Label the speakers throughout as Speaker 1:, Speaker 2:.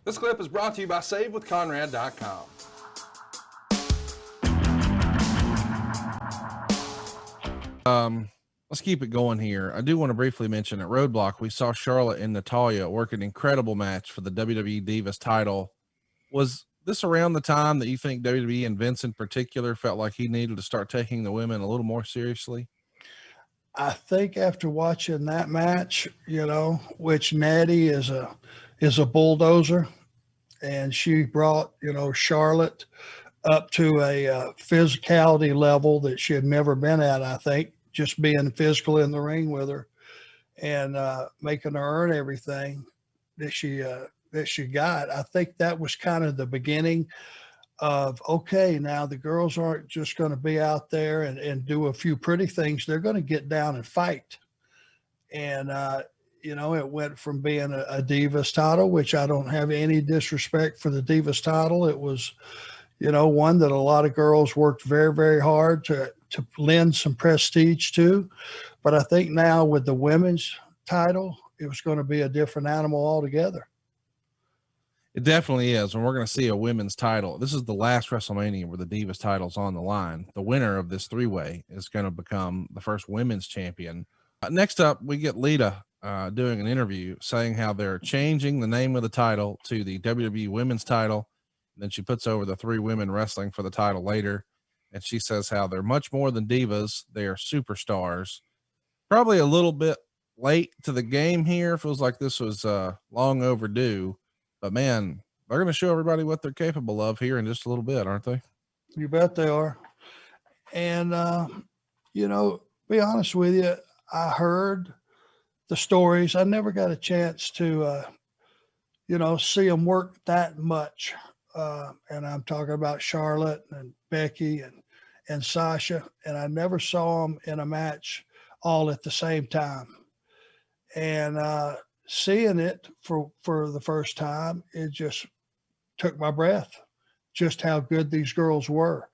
Speaker 1: This clip is brought to you by SaveWithConrad.com.
Speaker 2: Let's keep it going here. I do want to briefly mention at Roadblock, we saw Charlotte and Natalya work an incredible match for the WWE Divas title. Was this around the time that you think WWE and Vince in particular felt like he needed to start taking the women a little more seriously?
Speaker 3: I think after watching that match, which Natty is a bulldozer, and she brought, Charlotte up to a physicality level that she had never been at, I think, just being physical in the ring with her and making her earn everything that she got. I think that was kind of the beginning of, okay, now the girls aren't just going to be out there and do a few pretty things. They're going to get down and fight. And, it went from being a Divas title, which I don't have any disrespect for the Divas title. It was, one that a lot of girls worked very, very hard to lend some prestige to. But I think now with the women's title, it was going to be a different animal altogether.
Speaker 2: It definitely is. And we're going to see a women's title. This is the last WrestleMania where the Divas title's on the line. The winner of this three-way is going to become the first women's champion. Next up, we get Lita doing an interview saying how they're changing the name of the title to the WWE Women's title. And then she puts over the three women wrestling for the title later. And she says how they're much more than divas. They are superstars. Probably a little bit late to the game here. Feels like this was long overdue. But, man, they're going to show everybody what they're capable of here in just a little bit, aren't they?
Speaker 3: You bet they are. And, be honest with you, I heard the stories. I never got a chance to, see them work that much. And I'm talking about Charlotte and Becky and Sasha. And I never saw them in a match all at the same time. And seeing it for the first time, it just took my breath, just how good these girls were.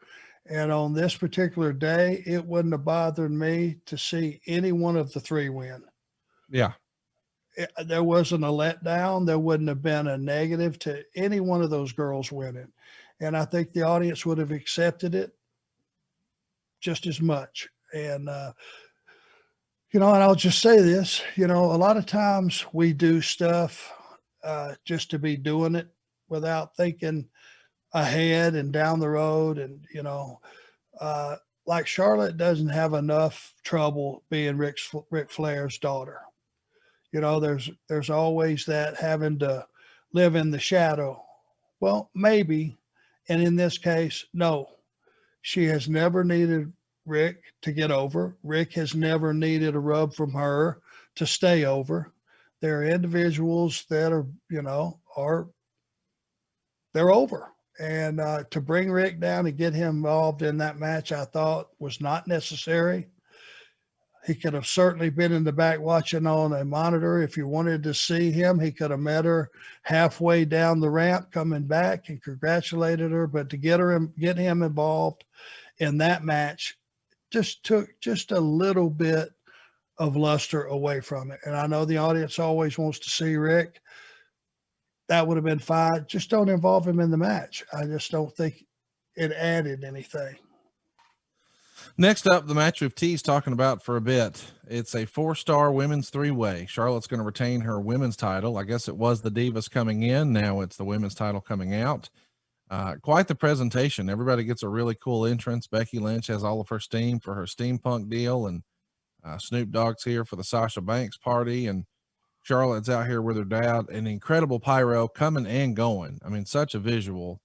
Speaker 3: And on this particular day, it wouldn't have bothered me to see any one of the three win.
Speaker 2: Yeah.
Speaker 3: There wasn't a letdown. There wouldn't have been a negative to any one of those girls winning. And I think the audience would have accepted it just as much. And, and I'll just say this, a lot of times we do stuff just to be doing it without thinking ahead and down the road. And, like Charlotte doesn't have enough trouble being Ric Flair's daughter. There's always that having to live in the shadow. Well, maybe. And in this case, no, she has never needed Rick to get over. Rick has never needed a rub from her to stay over. There are individuals that are, they're over. And to bring Rick down and get him involved in that match, I thought was not necessary. He could have certainly been in the back watching on a monitor. If you wanted to see him, he could have met her halfway down the ramp coming back and congratulated her. But to get him involved in that match just took just a little bit of luster away from it. And I know the audience always wants to see Rick. That would have been fine. Just don't involve him in the match. I just don't think it added anything.
Speaker 2: Next up, the match we've teased talking about for a bit. It's a 4-star women's three-way. Charlotte's going to retain her women's title. I guess it was the Divas coming in. Now it's the women's title coming out. Quite the presentation. Everybody gets a really cool entrance. Becky Lynch has all of her steam for her steampunk deal, and Snoop Dogg's here for the Sasha Banks party, and Charlotte's out here with her dad. An incredible pyro coming and going. I mean, such a visual.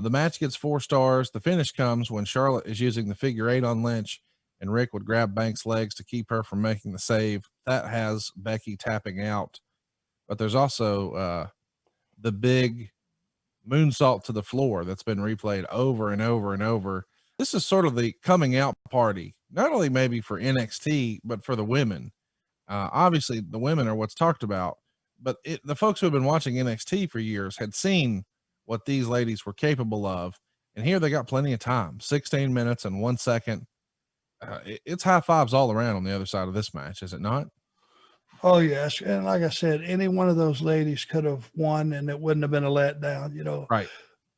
Speaker 2: The match gets 4 stars. The finish comes when Charlotte is using the figure 8 on Lynch, and Rick would grab Banks' legs to keep her from making the save. That has Becky tapping out. But there's also the big moonsault to the floor that's been replayed over and over and over. This is sort of the coming out party, not only maybe for NXT, but for the women. Obviously, the women are what's talked about, but the folks who have been watching NXT for years had seen what these ladies were capable of. And here they got plenty of time, 16 minutes and 1 second. It's high fives all around on the other side of this match, is it not?
Speaker 3: Oh yes, and like I said, any one of those ladies could have won, and it wouldn't have been a letdown. You know,
Speaker 2: Right.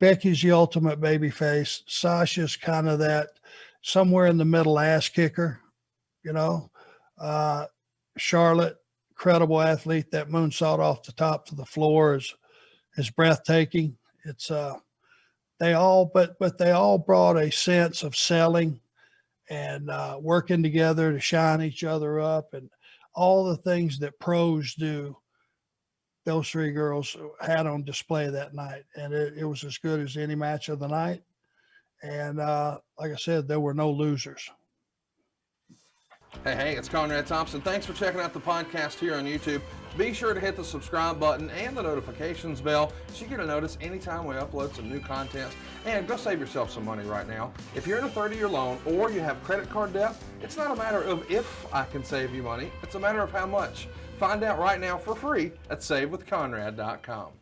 Speaker 3: Becky's the ultimate baby face. Sasha's kind of that somewhere in the middle ass kicker. You know, Charlotte, incredible athlete. That moonsault off the top to the floor is breathtaking. It's they all, but they all brought a sense of selling and working together to shine each other up, and all the things that pros do. Those three girls had on display that night, and it was as good as any match of the night. And like I said, there were no losers.
Speaker 1: Hey, it's Conrad Thompson. Thanks for checking out the podcast here on YouTube. Be sure to hit the subscribe button and the notifications bell so you get a notice anytime we upload some new content. And go save yourself some money right now. If you're in a 30-year loan or you have credit card debt, it's not a matter of if I can save you money, it's a matter of how much. Find out right now for free at SaveWithConrad.com.